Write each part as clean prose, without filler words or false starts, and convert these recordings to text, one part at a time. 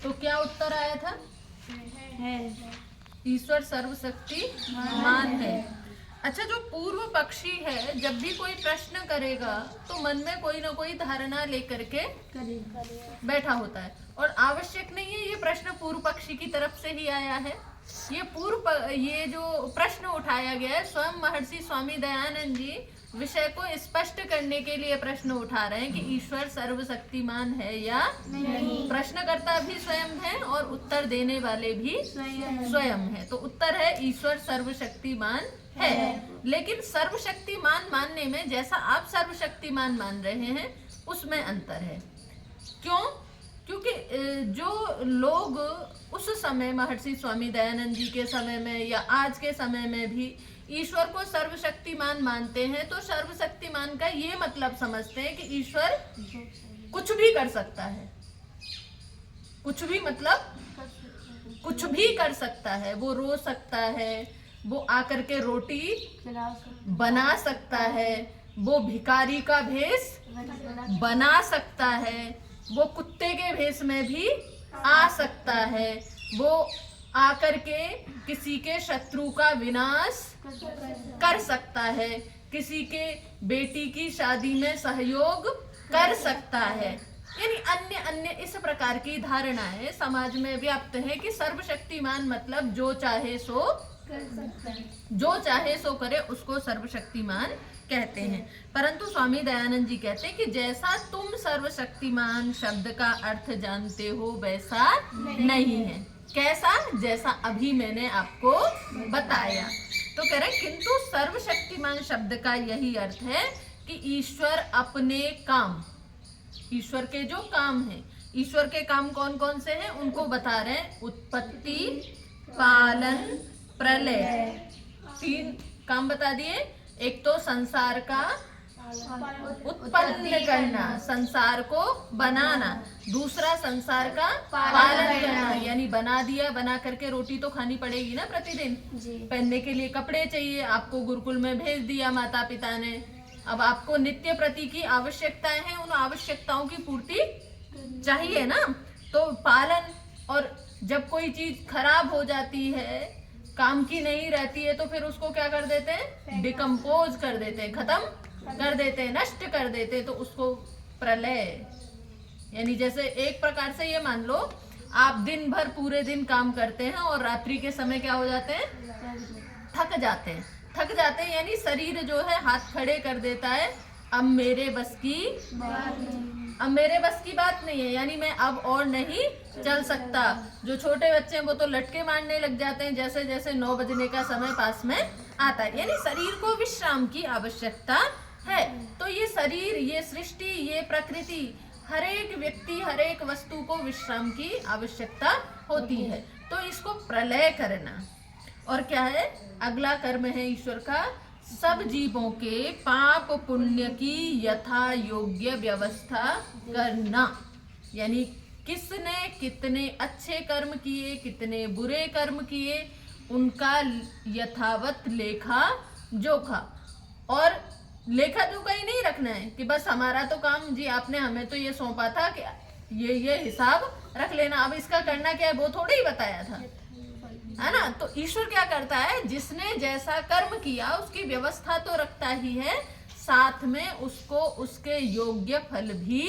तो क्या उत्तर आया था? है। ईश्वर सर्वशक्तिमान है। अच्छा, जो पूर्व पक्षी है जब भी कोई प्रश्न करेगा तो मन में कोई ना कोई धारणा लेकर के बैठा होता है, और आवश्यक नहीं है ये प्रश्न पूर्व पक्षी की तरफ से ही आया है। ये जो प्रश्न उठाया गया है, स्वयं महर्षि स्वामी दयानंद जी विषय को स्पष्ट करने के लिए प्रश्न उठा रहे हैं कि ईश्वर सर्वशक्तिमान है या नहीं। प्रश्नकर्ता भी स्वयं है और उत्तर देने वाले भी स्वयं है। तो उत्तर है ईश्वर सर्वशक्तिमान है। लेकिन सर्वशक्तिमान मानने में जैसा आप सर्वशक्तिमान मान रहे हैं उसमें अंतर है। क्यों? क्योंकि जो लोग उस समय महर्षि स्वामी दयानंद जी के समय में या आज के समय में भी ईश्वर को सर्वशक्तिमान मानते हैं, तो सर्वशक्तिमान का ये मतलब समझते हैं कि ईश्वर कुछ भी कर सकता है। कुछ भी मतलब कुछ भी कर सकता है। वो रो सकता है, वो आकर के रोटी बना सकता है, वो भिखारी का भेष बना सकता है, वो कुत्ते के भेष में भी आ सकता है, वो आकर के किसी के शत्रु का विनाश कर सकता है, किसी के बेटी की शादी में सहयोग कर सकता है। यानी अन्य अन्य इस प्रकार की धारणाएं समाज में व्याप्त है कि सर्वशक्तिमान मतलब जो चाहे सो करे उसको सर्वशक्तिमान कहते हैं। परंतु स्वामी दयानंद जी कहते हैं कि जैसा तुम सर्वशक्तिमान शब्द का अर्थ जानते हो वैसा नहीं है। कैसा? जैसा अभी मैंने आपको बताया। तो कह रहे किंतु सर्वशक्तिमान शब्द का यही अर्थ है कि ईश्वर अपने काम, ईश्वर के जो काम हैं, ईश्वर के काम कौन कौन से हैं उनको बता रहे हैं। उत्पत्ति, पालन, प्रलय, 3 काम बता दिए। एक तो संसार का उत्पन्न करना, संसार को बनाना, दूसरा संसार का पालन करना, यानी बना दिया, बना करके रोटी तो खानी पड़ेगी ना प्रतिदिन, पहनने के लिए कपड़े चाहिए, आपको गुरुकुल में भेज दिया माता पिता ने, अब आपको नित्य प्रति की आवश्यकताएं हैं, उन आवश्यकताओं की पूर्ति चाहिए ना। तो पालन, और जब कोई चीज खराब हो जाती है, काम की नहीं रहती है, तो फिर उसको क्या कर देते हैं? डिकम्पोज कर देते हैं, खत्म कर देते हैं, नष्ट कर देते हैं, तो उसको प्रलय। यानी जैसे एक प्रकार से ये मान लो आप दिन भर पूरे दिन काम करते हैं और रात्रि के समय क्या हो जाते हैं? थक जाते हैं, यानी शरीर जो है हाथ खड़े कर देता है, अब मेरे बस की बात नहीं है, यानी मैं अब और नहीं चल सकता। जो छोटे बच्चे हैं वो तो लटके मारने लग जाते हैं जैसे जैसे 9 बजने का समय पास में आता है। यानी शरीर को विश्राम की आवश्यकता है। तो ये शरीर, ये सृष्टि, ये प्रकृति, हर एक व्यक्ति, हर एक वस्तु को विश्राम की आवश्यकता होती है। तो इसको प्रलय करना। और क्या है? अगला कर्म है ईश्वर का, सब जीवों के पाप पुण्य की यथा योग्य व्यवस्था करना। यानी किसने कितने अच्छे कर्म किए, कितने बुरे कर्म किए, उनका यथावत लेखा जोखा। और लेखा जोखा ही नहीं रखना है कि बस हमारा तो काम जी आपने हमें तो ये सौंपा था कि ये हिसाब रख लेना, अब इसका करना क्या है वो थोड़ा ही बताया था, है ना। तो ईश्वर क्या करता है? जिसने जैसा कर्म किया उसकी व्यवस्था तो रखता ही है, साथ में उसको उसके योग्य फल भी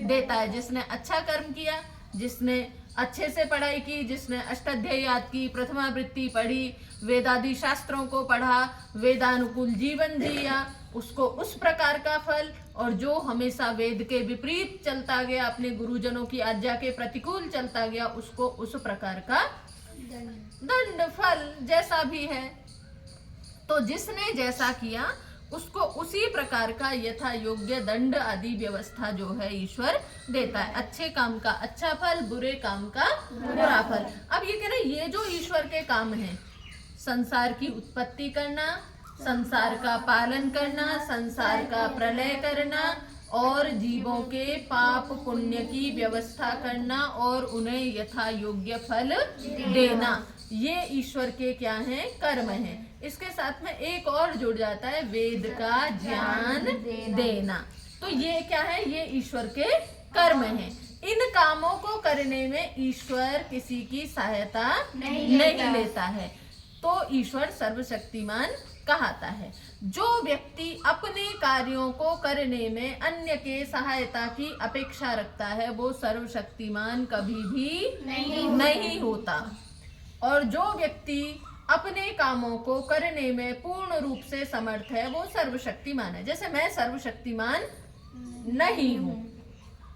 देता है। जिसने अच्छा कर्म किया, जिसने अच्छे से पढ़ाई की, जिसने अष्टाध्यायी याद की, प्रथमावृत्ति पढ़ी, वेदादि शास्त्रों को पढ़ा, वेदानुकूल जीवन जिया, उसको उस प्रकार का फल। और जो हमेशा वेद के विपरीत चलता गया, अपने गुरुजनों की आज्ञा के प्रतिकूल चलता गया, उसको उस प्रकार का दंड, फल जैसा भी है। तो जिसने जैसा किया उसको उसी प्रकार का यथा योग्य दंड आदि व्यवस्था जो है ईश्वर देता है। अच्छे काम का अच्छा फल, बुरे काम का बुरा फल। अब ये कह रहे ये जो ईश्वर के काम है, संसार की उत्पत्ति करना, संसार का पालन करना, संसार का प्रलय करना, और जीवों के पाप पुण्य की व्यवस्था करना और उन्हें यथा योग्य फल देना, ये ईश्वर के क्या हैं? कर्म हैं। इसके साथ में एक और जुड़ जाता है, वेद का ज्ञान देना। तो ये क्या है? ये ईश्वर के कर्म हैं। इन कामों को करने में ईश्वर किसी की सहायता नहीं लेता है, तो ईश्वर सर्वशक्तिमान कहलाता है। जो व्यक्ति अपने कार्यों को करने में अन्य के सहायता की अपेक्षा रखता है वो सर्वशक्तिमान कभी भी नहीं होता। और जो व्यक्ति अपने कामों को करने में पूर्ण रूप से समर्थ है वो सर्वशक्तिमान है। जैसे मैं सर्वशक्तिमान नहीं हूँ,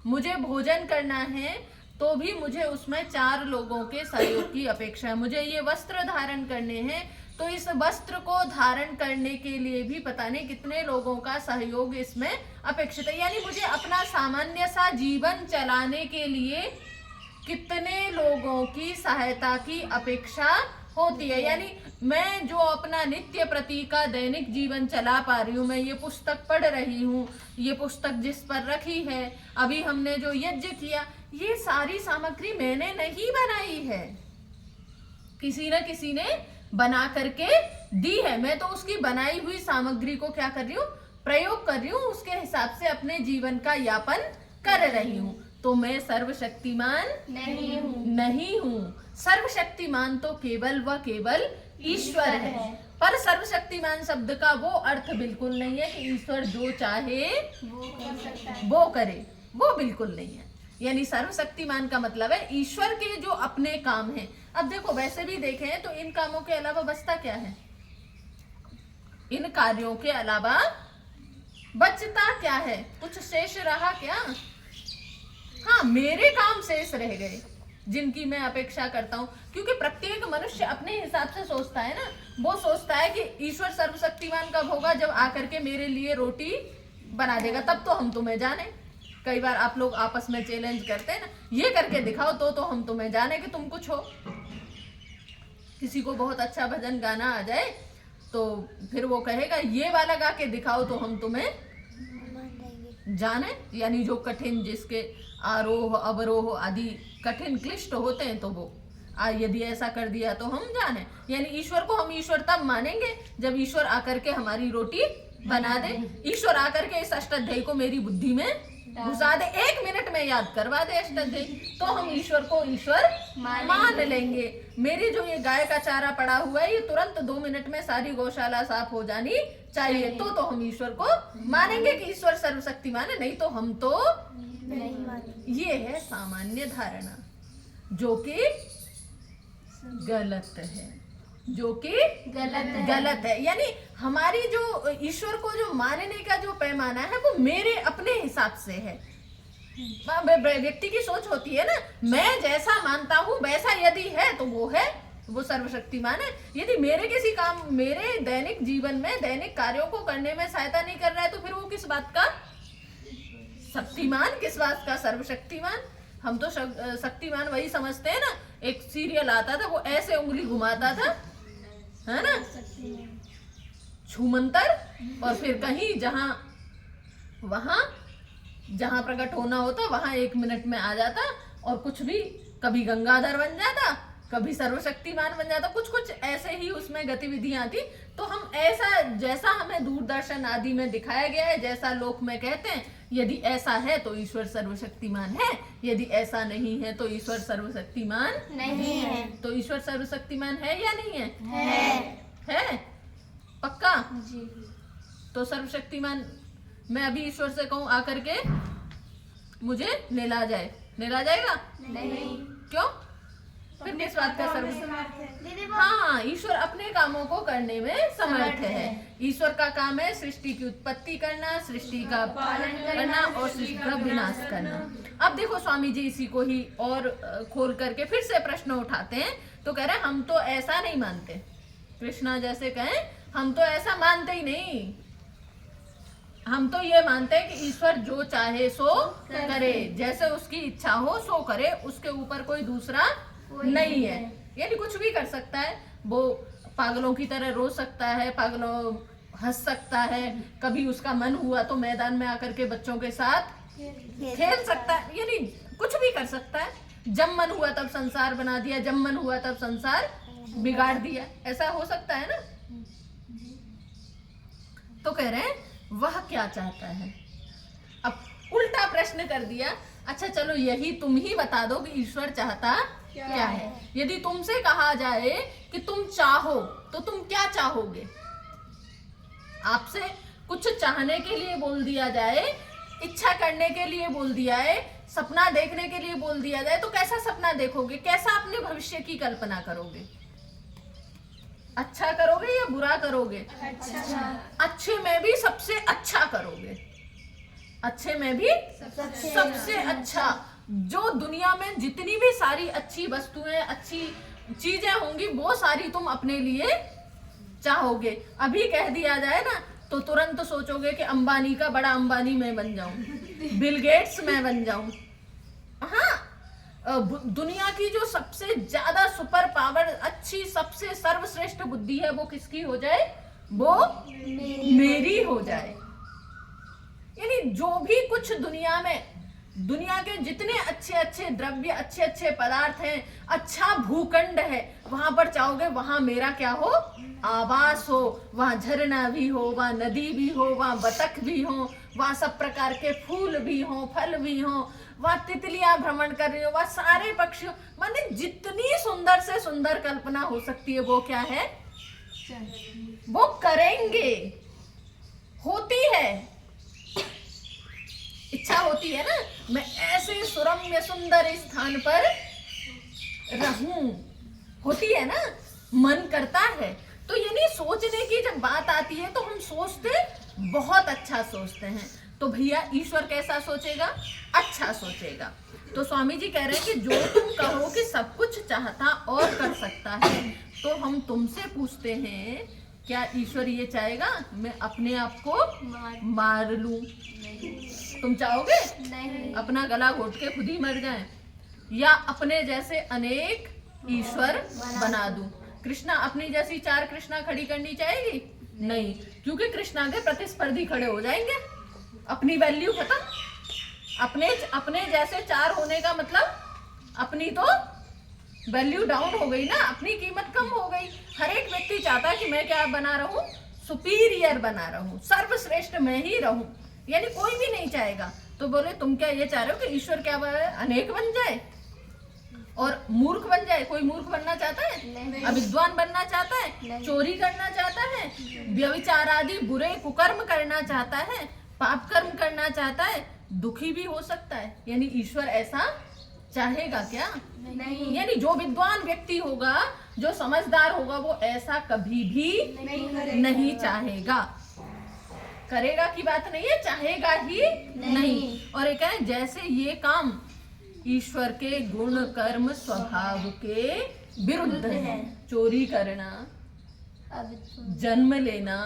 मुझे भोजन करना है तो भी मुझे उसमें 4 लोगों के सहयोग की अपेक्षा है। मुझे ये वस्त्र धारण करने हैं तो इस वस्त्र को धारण करने के लिए भी पता नहीं कितने लोगों का सहयोग इसमें अपेक्षित है। यानी मुझे अपना सामान्य सा जीवन चलाने के लिए कितने लोगों की सहायता की अपेक्षा होती है। यानी मैं जो अपना नित्य प्रति का दैनिक जीवन चला पा रही हूँ, मैं ये पुस्तक पढ़ रही हूँ, ये पुस्तक जिस पर रखी है, अभी हमने जो यज्ञ किया, ये सारी सामग्री मैंने नहीं बनाई है, किसी न किसी ने बना करके दी है। मैं तो उसकी बनाई हुई सामग्री को क्या कर रही हूँ, प्रयोग कर रही हूँ, उसके हिसाब से अपने जीवन का यापन कर रही हूँ। तो मैं सर्वशक्तिमान नहीं हूँ। सर्वशक्तिमान तो केवल व केवल ईश्वर है। पर सर्वशक्तिमान शब्द का वो अर्थ बिल्कुल नहीं है कि ईश्वर जो चाहे वो करे, वो बिल्कुल नहीं है। यानी सर्वशक्तिमान का मतलब है ईश्वर के जो अपने काम हैं। अब देखो वैसे भी देखें तो इन कामों के अलावा बचता क्या है, इन कार्यों के अलावा बचता क्या है, कुछ शेष रहा क्या? हाँ, मेरे काम शेष रह गए जिनकी मैं अपेक्षा करता हूँ। क्योंकि प्रत्येक मनुष्य अपने हिसाब से सोचता है ना, वो सोचता है कि ईश्वर सर्वशक्तिमान कब होगा, जब आकर के मेरे लिए रोटी बना देगा, तब तो हम तुम्हें जाने। कई बार आप लोग आपस में चैलेंज करते हैं ना, ये करके दिखाओ तो हम तुम्हें जाने कि तुम कुछ हो। किसी को बहुत अच्छा भजन गाना आ जाए तो फिर वो कहेगा ये वाला गा के दिखाओ तो हम तुम्हें जाने। यानी जो कठिन, जिसके आरोह अवरोह आदि कठिन क्लिष्ट होते हैं, तो वो यदि ऐसा कर दिया तो हम जाने। यानी ईश्वर को हम ईश्वर तब मानेंगे जब ईश्वर आकर के हमारी रोटी बना दे, ईश्वर आकर के इस अष्टाध्यायी को मेरी बुद्धि में घुसा दे, 1 मिनट में याद करवा दे अष्टाध्यायी, तो हम ईश्वर को ईश्वर मान लेंगे। मेरी जो ये गाय का चारा पड़ा हुआ है, ये तुरंत 2 मिनट में सारी गौशाला साफ हो जानी चाहिए, तो हम ईश्वर को मानेंगे कि ईश्वर सर्वशक्तिमान है। नहीं तो हम तो नहीं मानेंगे। ये है सामान्य धारणा जो कि गलत है, जो कि गलत है। यानी हमारी जो ईश्वर को जो मानने का जो पैमाना है वो मेरे अपने हिसाब से है। व्यक्ति की सोच होती है ना, मैं जैसा मानता हूँ वैसा यदि है तो वो है, वो सर्वशक्तिमान है। यदि मेरे किसी काम, मेरे दैनिक जीवन में दैनिक कार्यों को करने में सहायता नहीं कर रहा है तो फिर वो किस बात का शक्तिमान, किस बात का सर्वशक्तिमान? हम तो शक्तिमान वही समझते हैं ना, एक सीरियल आता था, वो ऐसे उंगली घुमाता था, है ना, छूमंतर, और फिर कहीं जहां प्रकट होना होता वहां 1 मिनट में आ जाता, और कुछ भी, कभी गंगाधर बन जाता, कभी सर्वशक्तिमान बन जाता, कुछ ऐसे ही उसमें गतिविधियां थी। तो हम ऐसा, जैसा हमें दूरदर्शन आदि में दिखाया गया है, जैसा लोक में कहते हैं, यदि ऐसा है तो ईश्वर सर्वशक्तिमान है, यदि ऐसा नहीं है तो ईश्वर सर्वशक्तिमान नहीं है। तो ईश्वर सर्वशक्तिमान है या नहीं है? है पक्का जी। तो सर्वशक्तिमान, मैं अभी ईश्वर से कहूं आकर के मुझे नेला जाएगा? नहीं। क्यों? फिर किस बात का सर्वशक्तिमान? हाँ, ईश्वर अपने कामों को करने में समर्थ है। ईश्वर का काम है सृष्टि की उत्पत्ति करना, सृष्टि का पालन करना और सृष्टि का विनाश करना। अब देखो स्वामी जी इसी को ही और खोल करके फिर से प्रश्न उठाते हैं, तो कह रहे हैं हम तो ऐसा नहीं मानते। कृष्णा जैसे कहें, हम तो ऐसा मानते ही नहीं, हम तो ये मानते हैं कि ईश्वर जो चाहे सो करे, जैसे उसकी इच्छा हो सो करे, उसके ऊपर कोई दूसरा नहीं है। यानी कुछ भी कर सकता है, वो पागलों की तरह रो सकता है, पागलों हंस सकता है, कभी उसका मन हुआ तो मैदान में आकर के बच्चों के साथ खेल सकता है, यानी कुछ भी कर सकता है। जब मन हुआ तब संसार बना दिया, जब मन हुआ तब संसार बिगाड़ दिया, ऐसा हो सकता है ना। तो कह रहे हैं वह क्या चाहता है। अब उल्टा प्रश्न कर दिया अच्छा चलो यही तुम ही बता दो कि ईश्वर चाहता क्या है। यदि तुमसे कहा जाए कि तुम चाहो तो तुम क्या चाहोगे? आपसे कुछ चाहने के लिए बोल दिया जाए, इच्छा करने के लिए बोल दिया है, सपना देखने के लिए बोल दिया जाए, तो कैसा सपना देखोगे? कैसा अपने भविष्य की कल्पना करोगे? अच्छा करोगे या बुरा करोगे? अच्छा। अच्छे में भी सबसे अच्छा करोगे, अच्छे में भी सबसे अच्छा। जो दुनिया में जितनी भी सारी अच्छी वस्तुएं, अच्छी चीजें होंगी, वो सारी तुम अपने लिए चाहोगे। अभी कह दिया जाए ना तो तुरंत सोचोगे कि अंबानी का बड़ा अंबानी मैं बन जाऊं, बिल गेट्स मैं बन जाऊं। हाँ, दुनिया की जो सबसे ज्यादा सुपर पावर, अच्छी सबसे सर्वश्रेष्ठ बुद्धि है, वो किसकी हो जाए? वो मेरी हो जाए। यानी जो भी कुछ दुनिया में, दुनिया के जितने अच्छे अच्छे द्रव्य, अच्छे अच्छे पदार्थ हैं, अच्छा भूखंड है, वहां पर चाहोगे वहां मेरा क्या हो? आवास हो, वहां झरना भी हो, वहां नदी भी हो, वहां बतख भी हो, वहां सब प्रकार के फूल भी हो, फल भी हो, वहां तितलियां भ्रमण कर रही हो, वहां सारे पक्षी, माने जितनी सुंदर से सुंदर कल्पना हो सकती है, वो क्या है? वो करेंगे। होती है, इच्छा होती है ना, मैं ऐसे सुरम्य सुंदर स्थान पर रहूं, होती है ना, मन करता है। तो ये नहीं, सोचने की जब बात आती है तो हम सोचते बहुत अच्छा सोचते हैं। तो भैया ईश्वर कैसा सोचेगा? अच्छा सोचेगा। तो स्वामी जी कह रहे हैं कि जो तुम कहो कि सब कुछ चाहता और कर सकता है, तो हम तुमसे पूछते हैं क्या ईश्वर ये चाहेगा मैं अपने आप को मार लूं? तुम चाहोगे? नहीं। अपना गला घोट के खुद ही मर जाएं, या अपने जैसे अनेक ईश्वर बना दूं? कृष्णा अपनी जैसी 4 कृष्णा खड़ी करनी चाहेगी? नहीं, क्योंकि कृष्णा के प्रतिस्पर्धी खड़े हो जाएंगे, अपनी वैल्यू खत्म। अपने जैसे 4 होने का मतलब अपनी तो वैल्यू डाउन हो गई ना, अपनी कीमत कम हो गई। हर एक व्यक्ति चाहता है कि मैं क्या बना रहूं? सुपीरियर बना रहूं, सर्वश्रेष्ठ मैं ही रहूं, यानी कोई भी नहीं चाहेगा। तो बोले तुम क्या ये चाह रहे हो कि ईश्वर क्या अनेक बन जाए और मूर्ख बन जाए? कोई मूर्ख बनना चाहता है? अविद्वान बनना चाहता है? चोरी करना चाहता है? व्यभिचार आदि बुरे कुकर्म करना चाहता है? पाप कर्म करना चाहता है? दुखी भी हो सकता है। यानी ईश्वर ऐसा चाहेगा क्या? नहीं। यानी जो विद्वान व्यक्ति होगा, जो समझदार होगा, वो ऐसा कभी भी नहीं चाहेगा। करेगा की बात नहीं है, चाहेगा ही नहीं। और एक है जैसे ये काम ईश्वर के गुण कर्म स्वभाव के विरुद्ध है, चोरी करना, जन्म लेना,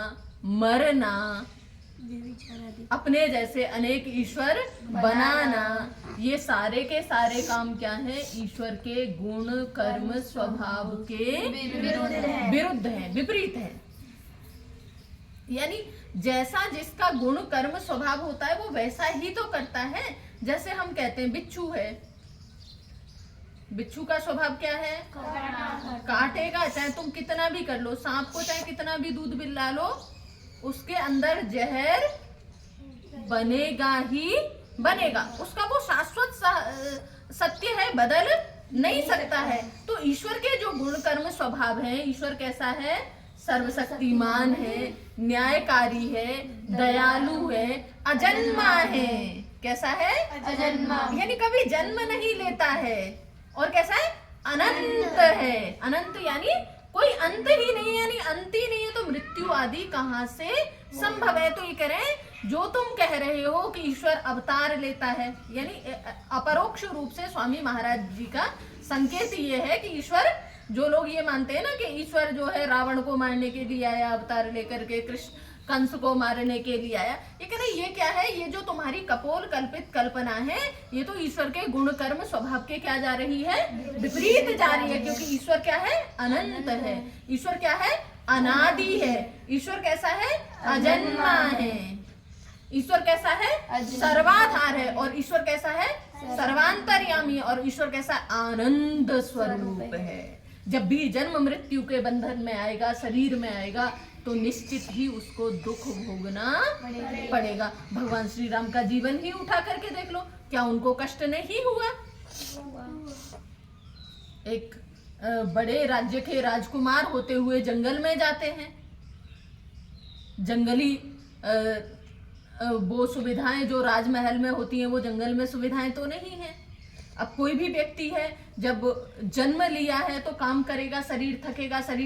मरना, अपने जैसे अनेक ईश्वर बनाना, ये सारे के सारे काम क्या है? ईश्वर के गुण कर्म स्वभाव के विरुद्ध है, विपरीत है। यानी जैसा जिसका गुण कर्म स्वभाव होता है वो वैसा ही तो करता है। जैसे हम कहते हैं बिच्छू है, बिच्छू का स्वभाव क्या है? काटेगा, चाहे तुम कितना भी कर लो। सांप को चाहे कितना भी दूध पिला लो, उसके अंदर जहर बनेगा ही बनेगा, उसका वो शाश्वत सत्य है, बदल नहीं सकता है। तो ईश्वर के जो गुण कर्म स्वभाव है, ईश्वर कैसा है? सर्वशक्तिमान है, न्यायकारी है, दयालु है, अजन्मा है। कैसा है? अजन्मा, यानी कभी जन्म नहीं लेता है। और कैसा है? अनंत है। अनंत यानी कोई अंत ही नहीं, यानी अंत ही नहीं है, तो मृत्यु आदि कहाँ से संभव है? तो ये कह रहे हैं जो तुम कह रहे हो कि ईश्वर अवतार लेता है, यानी अपरोक्ष रूप से स्वामी महाराज जी का संकेत ये है कि ईश्वर, जो लोग ये मानते हैं ना कि ईश्वर जो है रावण को मारने के लिए आया अवतार लेकर के, कृष्ण कंस को मारने के लिए आया, ये कह रहे ये क्या है? ये जो तुम्हारी कपोल कल्पित कल्पना है, ये तो ईश्वर के गुण कर्म स्वभाव के क्या जा रही है? विपरीत जा रही है। क्योंकि ईश्वर क्या है? अनंत है। ईश्वर क्या है? अनादि है। ईश्वर कैसा है? अजन्मा है। ईश्वर कैसा है? सर्वाधार है। और ईश्वर कैसा है? सर्वांतर्यामी। और ईश्वर कैसा? आनंद स्वरूप है। जब भी जन्म मृत्यु के बंधन में आएगा, शरीर में आएगा, तो निश्चित ही उसको दुख भोगना पड़ेगा। भगवान श्री राम का जीवन ही उठा करके देख लो, क्या उनको कष्ट नहीं हुआ? एक बड़े राज्य के राजकुमार होते हुए जंगल में जाते हैं। जंगली वो सुविधाएं जो राजमहल में होती हैं वो जंगल में सुविधाएं तो नहीं है। अब कोई भी व्यक्ति है जब जन्म लिया है तो काम करेगा, शरीर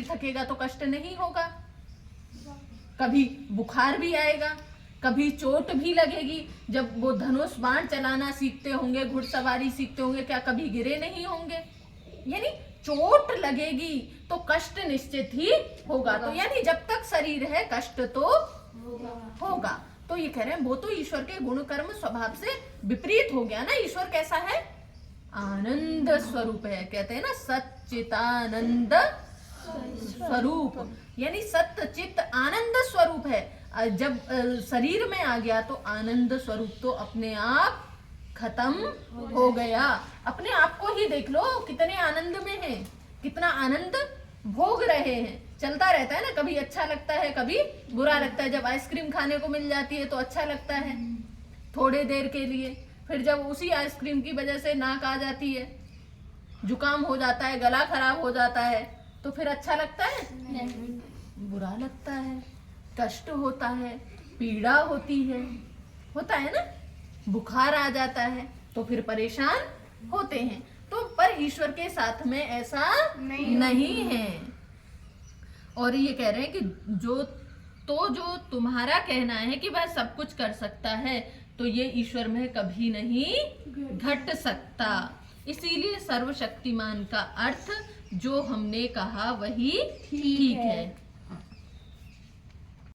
थकेगा तो कष्ट नहीं होगा। कभी बुखार भी आएगा, कभी चोट भी लगेगी। जब वो धनुष बाण चलाना सीखते होंगे, घुड़सवारी सीखते होंगे, क्या कभी गिरे नहीं होंगे? यानी चोट लगेगी तो कष्ट निश्चित ही होगा। तो यानी जब तक शरीर है कष्ट तो होगा। तो ये कह रहे हैं वो तो ईश्वर के गुण कर्म स्वभाव से विपरीत हो गया ना। ईश्वर कैसा है? आनंद स्वरूप है। कहते हैं ना सच्चितानंद स्वरूप, यानी सत्य चित्त आनंद स्वरूप है। जब शरीर में आ गया तो आनंद स्वरूप तो अपने आप खत्म हो गया। अपने आप को ही देख लो, कितने आनंद में हैं, कितना आनंद भोग रहे हैं। चलता रहता है ना, कभी अच्छा लगता है कभी बुरा लगता है। जब आइसक्रीम खाने को मिल जाती है तो अच्छा लगता है थोड़े देर के लिए, फिर जब उसी आइसक्रीम की वजह से नाक आ जाती है, जुकाम हो जाता है, गला खराब हो जाता है, तो फिर अच्छा लगता है? नहीं, बुरा लगता है, कष्ट होता है, पीड़ा होती है, होता है ना। बुखार आ जाता है तो फिर परेशान होते हैं। तो पर ईश्वर के साथ में ऐसा नहीं है। और ये कह रहे हैं कि जो तुम्हारा कहना है कि वह सब कुछ कर सकता है, तो ये ईश्वर में कभी नहीं घट सकता। इसीलिए सर्वशक्तिमान का अर्थ जो हमने कहा वही ठीक है।